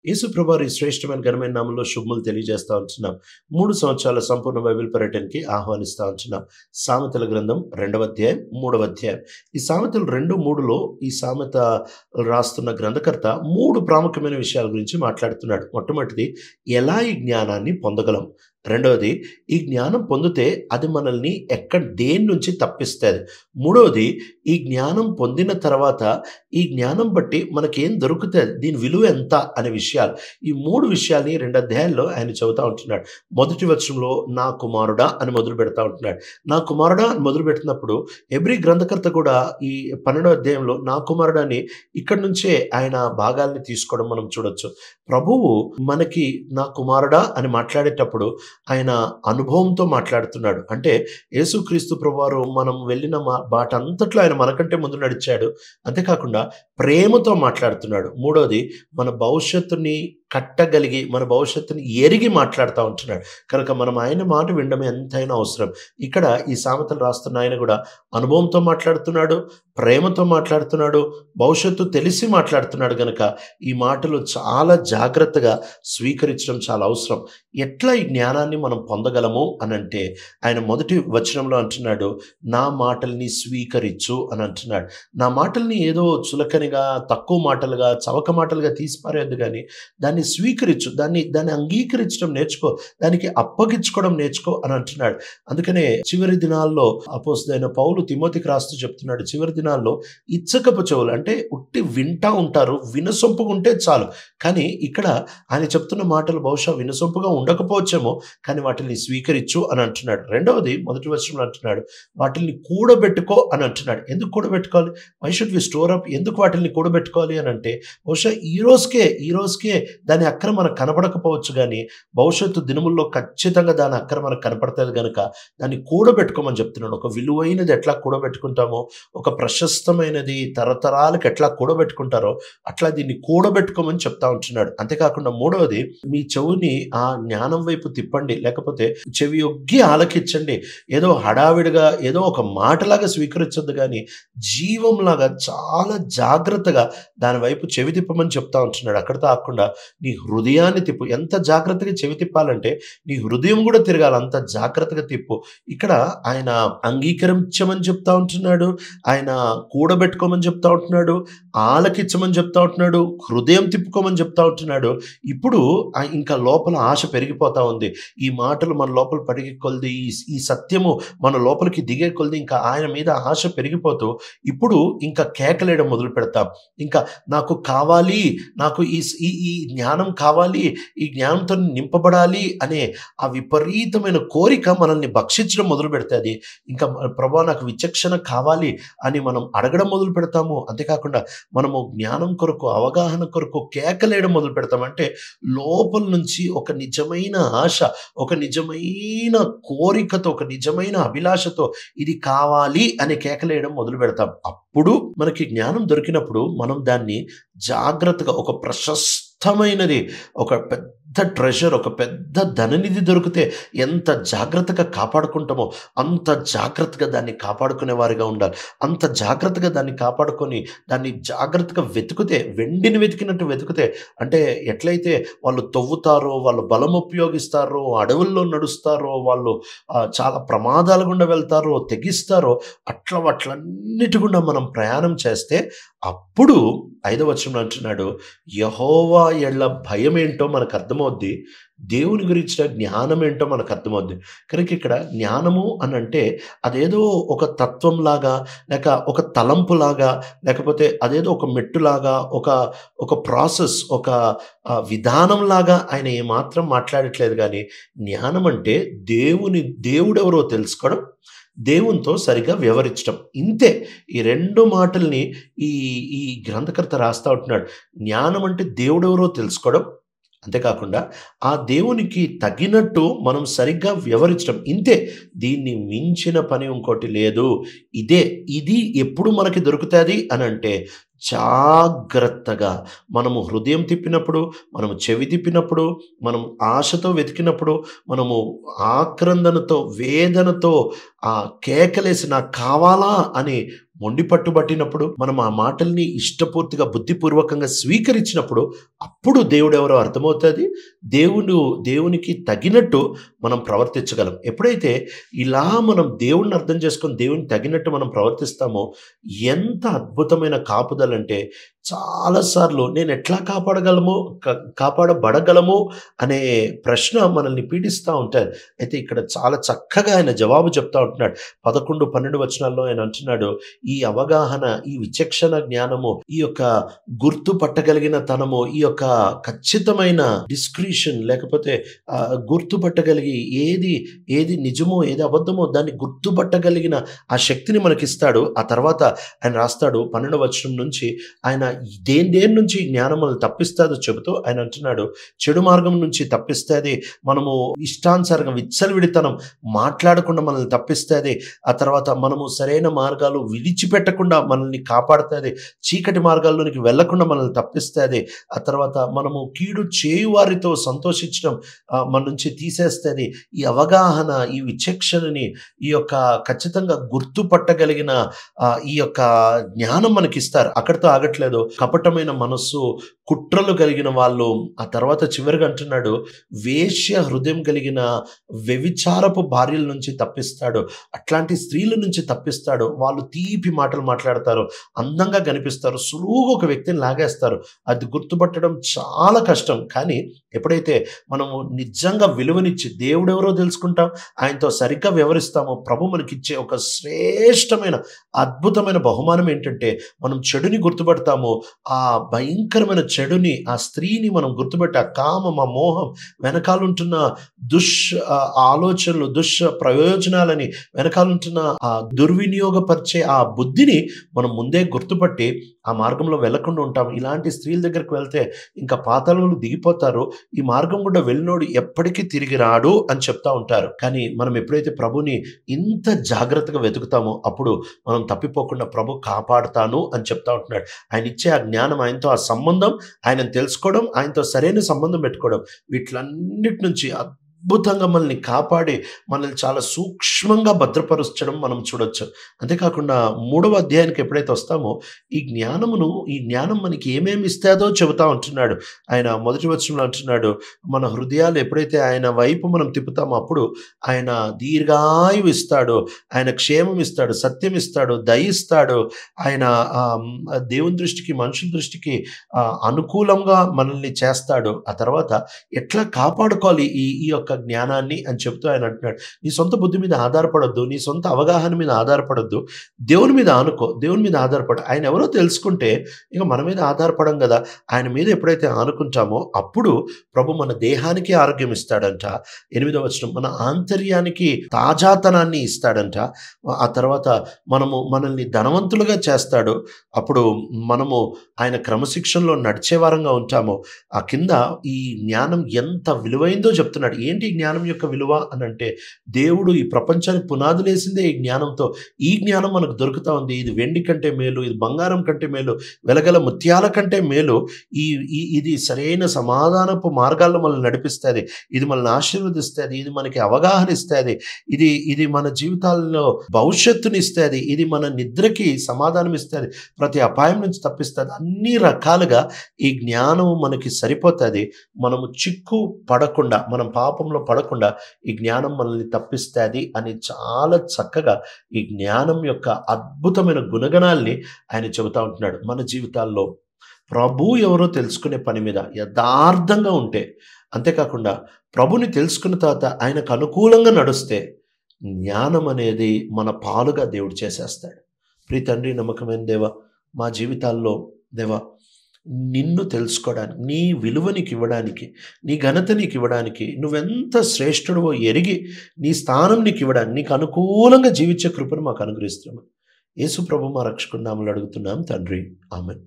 యేసు ప్రభువారి శ్రేష్టమైన ఘనమైన నామంలో శుభములు తెలియజేస్తా ఉంటున్నాం. 3 సంవత్సరాల సంపూర్ణ బైబిల్ పర్యటనకి ఆహ్వానిస్తా ఉంటున్నాం. సామెతల గ్రంథం 2వ అధ్యాయం 3వ అధ్యాయం. ఈ సామెతలు 2:3లో ఈ సామెత రాస్తున్న గ్రంథకర్త 3 ప్రాముఖ్యమైన విషయాల గురించి మాట్లాడుతున్నాడు. మొట్టమొదటిది, ఎలా ఈ జ్ఞానాన్ని పొందగలం. రెండవది, ఈ జ్ఞానం పొందితే అది మనల్ని దేని నుంచి తప్పిస్తుంది. మూడవది, ఈ జ్ఞానం పొందిన తర్వాత ఈ జ్ఞానం బట్టి మనకేం దొరుకుతుంది, దీని విలువ ఎంత అనే విషయాలు. ఈ 3 విషయాల్ని 2 అధ్యాయాల్లో ఆయన చెబుతా ఉంటున్నాడు. మొదటి వచనంలో నా కుమారుడా అని మొదలు పెడతా ఉంటున్నాడు. నా కుమారుడా అని మొదలు పెట్టినప్పుడు హెబ్రీ గ్రంథకర్త కూడా ఈ 12వ అధ్యాయంలో నా కుమారుడా అని ఇక్కడి నుంచే ఆయన భాగాల్ని తీసుకోవడం మనం చూడొచ్చు. ప్రభువు మనకి నా కుమారుడా అని మాట్లాడేటప్పుడు ఆయన అనుభవంతో మాట్లాడుతున్నాడు. అంటే యేసుక్రీస్తు ప్రభువారు మనం వెళ్ళిన బాట అంతట్లో ఆయన మనకంటే ముందు నడిచాడు. అంతేకాకుండా ప్రేమతో మాట్లాడుతున్నాడు. మూడోది, మన భవిష్యత్తుని కట్టగలిగి మన భవిష్యత్తుని ఎరిగి మాట్లాడుతూ ఉంటున్నాడు. కనుక మనం ఆయన మాట వినడం ఎంతైనా అవసరం. ఇక్కడ ఈ సామెతలు రాస్తున్న ఆయన కూడా అనుభవంతో మాట్లాడుతున్నాడు, ప్రేమతో మాట్లాడుతున్నాడు, భవిష్యత్తు తెలిసి మాట్లాడుతున్నాడు. కనుక ఈ మాటలు చాలా జాగ్రత్తగా స్వీకరించడం చాలా అవసరం. ఎట్లా ఈ జ్ఞానాన్ని మనం పొందగలము అని అంటే ఆయన మొదటి వచనంలో అంటున్నాడు, నా మాటల్ని స్వీకరించు అని అంటున్నాడు. నా మాటల్ని ఏదో చులకనిగా, తక్కువ మాటలుగా, చవక మాటలుగా తీసిపారేయద్దు, కానీ దాన్ని స్వీకరించు, దాన్ని అంగీకరించడం నేర్చుకో, దానికి అప్పగించుకోవడం నేర్చుకో అని అంటున్నాడు. అందుకనే చివరి దినాల్లో అపోస్తలుడైన పౌలు తిమోతికి రాస్తూ చెప్తున్నాడు, చివరి దినాల్లో ఇచ్చకపు చెవులు, అంటే ఉట్టి వింటా ఉంటారు, వినసొంపుగా ఉంటే చాలు. కానీ ఇక్కడ ఆయన చెప్తున్న మాటలు బహుశా వినసొంపుగా ఉండకపోవచ్చేమో, కానీ వాటిని స్వీకరించు అని అంటున్నాడు. రెండవది, మొదటి వచనంలో అంటున్నాడు, వాటిని కూడబెట్టుకో అని అంటున్నాడు. ఎందుకు కూడబెట్టుకోవాలి? Why should we store up? ఎందుకు వాటిని కూడబెట్టుకోవాలి అని అంటే, బహుశా ఈ రోజుకే దాని అక్కర మనకు కనపడకపోవచ్చు, కానీ భవిష్యత్తు దినముల్లో ఖచ్చితంగా దాని అక్కర మనకు కనపడుతుంది. కనుక దాన్ని కూడబెట్టుకోమని చెప్తున్నాడు. ఒక విలువైనది ఎట్లా కూడబెట్టుకుంటామో, ఒక ప్రశస్తమైనది తరతరాలకు ఎట్లా కూడబెట్టుకుంటారో అట్లా దీన్ని కూడబెట్టుకోమని చెప్తా ఉంటున్నాడు. అంతేకాకుండా మూడవది, మీ చెవుని ఆ జ్ఞానం వైపు తిప్పండి, లేకపోతే చెవి ఒగ్గి ఆలకించండి. ఏదో హడావిడిగా ఏదో ఒక మాటలాగా స్వీకరించొద్దు, కానీ జీవంలాగా చాలా జాగ్రత్తగా దాని వైపు చెవి తిప్పమని చెప్తా ఉంటున్నాడు. అక్కడితో ఆకుండా నీ హృదయాన్ని తిప్పు. ఎంత జాగ్రత్తగా చెవి తిప్పాలంటే నీ హృదయం కూడా తిరగాలి, అంత జాగ్రత్తగా తిప్పు. ఇక్కడ ఆయన అంగీకరించమని చెప్తా ఉంటున్నాడు, ఆయన కూడబెట్టుకోమని చెప్తా ఉంటున్నాడు, ఆలకించమని చెప్తా ఉంటున్నాడు, హృదయం తిప్పుకోమని చెప్తా ఉంటున్నాడు. ఇప్పుడు ఇంకా లోపల ఆశ పెరిగిపోతా ఉంది. ఈ మాటలు మన లోపల పడిగే కొలది, ఈ సత్యము మన లోపలికి దిగే కొలది ఇంకా ఆయన మీద ఆశ పెరిగిపోతూ ఇప్పుడు ఇంకా కేకలేయడం మొదలు పెడతాం. ఇంకా నాకు కావాలి, నాకు ఈ జ్ఞానం కావాలి, ఈ జ్ఞానంతో నింపబడాలి అనే ఆ విపరీతమైన కోరిక మనల్ని భక్షించడం మొదలు పెడుతుంది. ఇంకా ప్రభువా నాకు విచక్షణ కావాలి అని మనం అడగడం మొదలు పెడతాము. అంతేకాకుండా మనము జ్ఞానం కొరకు, అవగాహన కొరకు కేకలేయడం మొదలు పెడతాం. అంటే లోపల నుంచి ఒక నిజమైన ఆశ, ఒక నిజమైన కోరికతో, ఒక నిజమైన అభిలాషతో ఇది కావాలి అని కేకలేయడం మొదలు పెడతాం. అప్పుడు మనకి జ్ఞానం దొరికినప్పుడు మనం దాన్ని జాగ్రత్తగా, ఒక ప్రశస్తమైనది, ఒక పెద్ద ట్రెజర్, ఒక పెద్ద ధననిధి దొరికితే ఎంత జాగ్రత్తగా కాపాడుకుంటామో అంత జాగ్రత్తగా దాన్ని కాపాడుకునే వారిగా ఉండాలి. అంత జాగ్రత్తగా దాన్ని కాపాడుకొని దాన్ని జాగ్రత్తగా వెతికితే, వెండిని వెతికినట్టు వెతికితే, అంటే ఎట్లయితే వాళ్ళు తవ్వుతారో, వాళ్ళు బలం ఉపయోగిస్తారో, అడవుల్లో నడుస్తారో, వాళ్ళు చాలా ప్రమాదాల గుండా వెళ్తారో, తెగిస్తారో, వాట్లన్నిటి గుండా మనం ప్రయాణం చేస్తే అప్పుడు 5వ వచనంలో అంటున్నాడు, యెహోవా ఎడల భయం ఏంటో మనకు అర్థమవుద్ది, దేవుని గురించిన జ్ఞానం ఏంటో మనకు అర్థమవుద్ది. కనుక ఇక్కడ జ్ఞానము అని అంటే అదేదో ఒక తత్వంలాగా, లేక ఒక తలంపులాగా, లేకపోతే అదేదో ఒక మెట్టులాగా, ఒక ప్రాసెస్, ఒక విధానంలాగా ఆయన ఏమాత్రం మాట్లాడట్లేదు. కానీ జ్ఞానం అంటే దేవుడెవరో తెలుసుకోవడం, దేవునితో సరిగా వ్యవహరించడం. ఇంతే. ఈ 2 మాటల్ని ఈ గ్రంథకర్త రాస్తా ఉంటున్నాడు. జ్ఞానం అంటే దేవుడెవరో తెలుసుకోవడం, అంతేకాకుండా ఆ దేవునికి తగినట్టు మనం సరిగ్గా వ్యవహరించడం. ఇంతే. దీన్ని మించిన పని ఇంకోటి లేదు. ఇది ఎప్పుడు మనకి దొరుకుతుంది అని అంటే జాగ్రత్తగా మనము హృదయం తిప్పినప్పుడు, మనము చెవి తిప్పినప్పుడు, మనం ఆశతో వెతికినప్పుడు, మనము ఆక్రందనతో, వేదనతో కేకలేసి నాకు కావాలా అని మొండి పట్టుబట్టినప్పుడు, మనం ఆ మాటల్ని ఇష్టపూర్తిగా బుద్ధిపూర్వకంగా స్వీకరించినప్పుడు అప్పుడు దేవుడెవరో అర్థమవుతుంది. దేవునికి తగినట్టు మనం ప్రవర్తించగలం. ఎప్పుడైతే ఇలా మనం దేవుణ్ణి అర్థం చేసుకొని దేవునికి తగినట్టు మనం ప్రవర్తిస్తామో ఎంత అద్భుతమైన కాపుదలంటే, చాలాసార్లు నేను ఎట్లా కాపాడబడగలము అనే ప్రశ్న మనల్ని పీడిస్తూ ఉంటుంది. అయితే ఇక్కడ చాలా చక్కగా ఆయన జవాబు చెప్తా ఉంటున్నాడు. 11, 12 వచనాల్లో ఆయన అంటున్నాడు, ఈ అవగాహన, ఈ విచక్షణ జ్ఞానము, ఈ యొక్క గుర్తుపట్టగలిగిన తనము, ఈ యొక్క ఖచ్చితమైన డిస్క్రిషన్ లేకపోతే గుర్తుపట్టగలిగి ఏది నిజమో ఏది అబద్ధమో దాన్ని గుర్తుపట్టగలిగిన ఆ శక్తిని మనకిస్తాడు. ఆ తర్వాత ఆయన రాస్తాడు 12వ వచనం నుంచి, ఆయన దేని నుంచి జ్ఞానం మనల్ని తప్పిస్తాదో చెబుతూ ఆయన అంటున్నాడు, చెడు మార్గం నుంచి తప్పిస్తుంది, మనము ఇష్టానుసారంగా విచ్చలవిడితనం మాట్లాడకుండా మనల్ని తప్పిస్తుంది, ఆ తర్వాత మనము సరైన మార్గాలు విడిచిపెట్టకుండా మనల్ని కాపాడుతుంది, చీకటి మార్గాల్లోనికి వెళ్లకుండా మనల్ని తప్పిస్తుంది, ఆ తర్వాత మనము కీడు చేయువారితో సంతోషించడం మన నుంచి తీసేస్తుంది. ఈ అవగాహన, ఈ విచక్షణని, ఈ యొక్క ఖచ్చితంగా గుర్తుపట్టగలిగిన ఈ యొక్క జ్ఞానం మనకిస్తారు. అక్కడితో ఆగట్లేదు. కపటమైన మనస్సు, కుట్రలు కలిగిన వాళ్ళు, ఆ తర్వాత చివరిగా అంటున్నాడు, వేశ్య హృదయం కలిగిన వ్యభిచారపు భార్యల నుంచి తప్పిస్తాడు, అట్లాంటి స్త్రీల నుంచి తప్పిస్తాడు. వాళ్ళు తీపి మాటలు మాట్లాడతారు, అందంగా కనిపిస్తారు, సులువుగా ఒక వ్యక్తిని లాగేస్తారు. అది గుర్తుపట్టడం చాలా కష్టం. కానీ ఎప్పుడైతే మనము నిజంగా విలువనిచ్చి దేవుడెవరో తెలుసుకుంటాం, ఆయనతో సరిగ్గా వ్యవహరిస్తామో, ప్రభు మనకిచ్చే ఒక శ్రేష్టమైన అద్భుతమైన బహుమానం ఏంటంటే, మనం చెడుని గుర్తుపడతాము. ఆ భయంకరమైన చెడుని, ఆ స్త్రీని మనం గుర్తుపెట్టి, ఆ కామం, ఆ మోహం వెనకాలంటున్న ఆలోచనలు, ప్రయోజనాలని, వెనకాలంటున్న ఆ దుర్వినియోగపరిచే ఆ బుద్ధిని మనం ముందే గుర్తుపట్టి ఆ మార్గంలో వెళ్లకుండా ఉంటాం. ఇలాంటి స్త్రీల దగ్గరికి వెళ్తే ఇంకా పాతాళంలో దిగిపోతారు, ఈ మార్గం కూడా వెళ్ళినోడు ఎప్పటికీ తిరిగి రాడు అని చెప్తా ఉంటారు. కానీ మనం ఎప్పుడైతే ప్రభుని ఇంత జాగ్రత్తగా వెతుకుతామో అప్పుడు మనం తప్పిపోకుండా ప్రభు కాపాడుతాను అని చెప్తా ఉంటున్నాడు. ఆయన ఇచ్చే ఆ జ్ఞానం, ఆయనతో ఆ సంబంధం, ఆయనను తెలుసుకోవడం, ఆయనతో సరైన సంబంధం పెట్టుకోవడం, వీటిలన్నిటి నుంచి అద్భుతంగా మనల్ని కాపాడి మనల్ని చాలా సూక్ష్మంగా భద్రపరచడం మనం చూడొచ్చు. అంతేకాకుండా 3వ అధ్యాయానికి ఎప్పుడైతే వస్తామో ఈ జ్ఞానం మనకి ఏమేమి ఇస్తాదో చెబుతా ఉంటున్నాడు. ఆయన మొదటి వచనంలో అంటున్నాడు, మన హృదయాలు ఎప్పుడైతే ఆయన వైపు మనం తిప్పుతామో అప్పుడు ఆయన దీర్ఘాయువు ఇస్తాడు, ఆయన క్షేమం ఇస్తాడు, సత్యం ఇస్తాడు, దయ ఇస్తాడు. ఆయన దేవుని దృష్టికి, మనుషుల దృష్టికి అనుకూలంగా మనల్ని చేస్తాడు. ఆ తర్వాత ఎట్లా కాపాడుకోవాలి ఈ యొక్క జ్ఞానాన్ని అని చెప్తూ ఆయన అంటున్నాడు, నీ సొంత బుద్ధి మీద ఆధారపడొద్దు, నీ సొంత అవగాహన మీద ఆధారపడొద్దు, దేవుని మీద ఆనుకో, దేవుని మీద ఆధారపడు. ఆయన ఎవరో తెలుసుకుంటే ఇక మన మీద ఆధారపడం కదా. ఆయన మీద ఎప్పుడైతే ఆనుకుంటామో అప్పుడు ప్రభు మన దేహానికి ఆరోగ్యం ఇస్తాడంట. 8వ వచనం, మన ఆంతర్యానికి తాజాతనాన్ని ఇస్తాడంట. ఆ తర్వాత మనల్ని ధనవంతులుగా చేస్తాడు. అప్పుడు మనము ఆయన క్రమశిక్షణలో నడిచేవారంగా ఉంటాము. ఆ కింద ఈ జ్ఞానం ఎంత విలువైందో చెప్తున్నాడు. ఏంటి ఈ జ్ఞానం యొక్క విలువ అని అంటే, దేవుడు ఈ ప్రపంచానికి పునాదులేసిందే ఈ జ్ఞానంతో. ఈ జ్ఞానం మనకు దొరుకుతా ఉంది. ఇది వెండి కంటే మేలు, ఇది బంగారం కంటే మేలు, వెలగల ముత్యాల కంటే మేలు. ఇది సరైన సమాధానపు మార్గాల్లో మనల్ని నడిపిస్తుంది, ఇది మనల్ని ఆశీర్వదిస్తుంది, ఇది మనకి అవగాహన ఇస్తుంది, ఇది మన జీవితాల్లో భవిష్యత్తుని ఇస్తుంది, ఇది మన నిద్రకి సమాధానం ఇస్తుంది, ప్రతి అపాయం నుంచి తప్పిస్తుంది. అన్ని రకాలుగా ఈ జ్ఞానం మనకి సరిపోతుంది. మనము చిక్కు పడకుండా, మనం పాపంలో పడకుండా ఈ జ్ఞానం మనల్ని తప్పిస్తుంది అని చాలా చక్కగా ఈ జ్ఞానం యొక్క అద్భుతమైన గుణగణాల్ని ఆయన చెబుతా ఉంటున్నాడు. మన జీవితాల్లో ప్రభు ఎవరో తెలుసుకునే పని మీద యథార్థంగా ఉంటే, అంతేకాకుండా ప్రభుని తెలుసుకున్న తర్వాత ఆయనకు అనుకూలంగా నడుస్తే జ్ఞానం అనేది మన పాలుగా దేవుడు చేసేస్తాడు. ప్రియ తండ్రి, నమ్మకమైన దేవా, మా జీవితాల్లో దేవా నిన్ను తెలుసుకోవడానికి, నీ విలువ నీకు ఇవ్వడానికి, నీ ఘనత నీకు ఇవ్వడానికి, నువ్వెంత శ్రేష్ఠుడివో ఎరిగి నీ స్థానం నీకు ఇవ్వడానికి, నీకు అనుకూలంగా జీవించే కృపను మాకు అనుగ్రహిస్తున్నాము. యేసు ప్రభు మా రక్షకుడి నామములో అడుగుతున్నాం తండ్రి, ఆమేన్.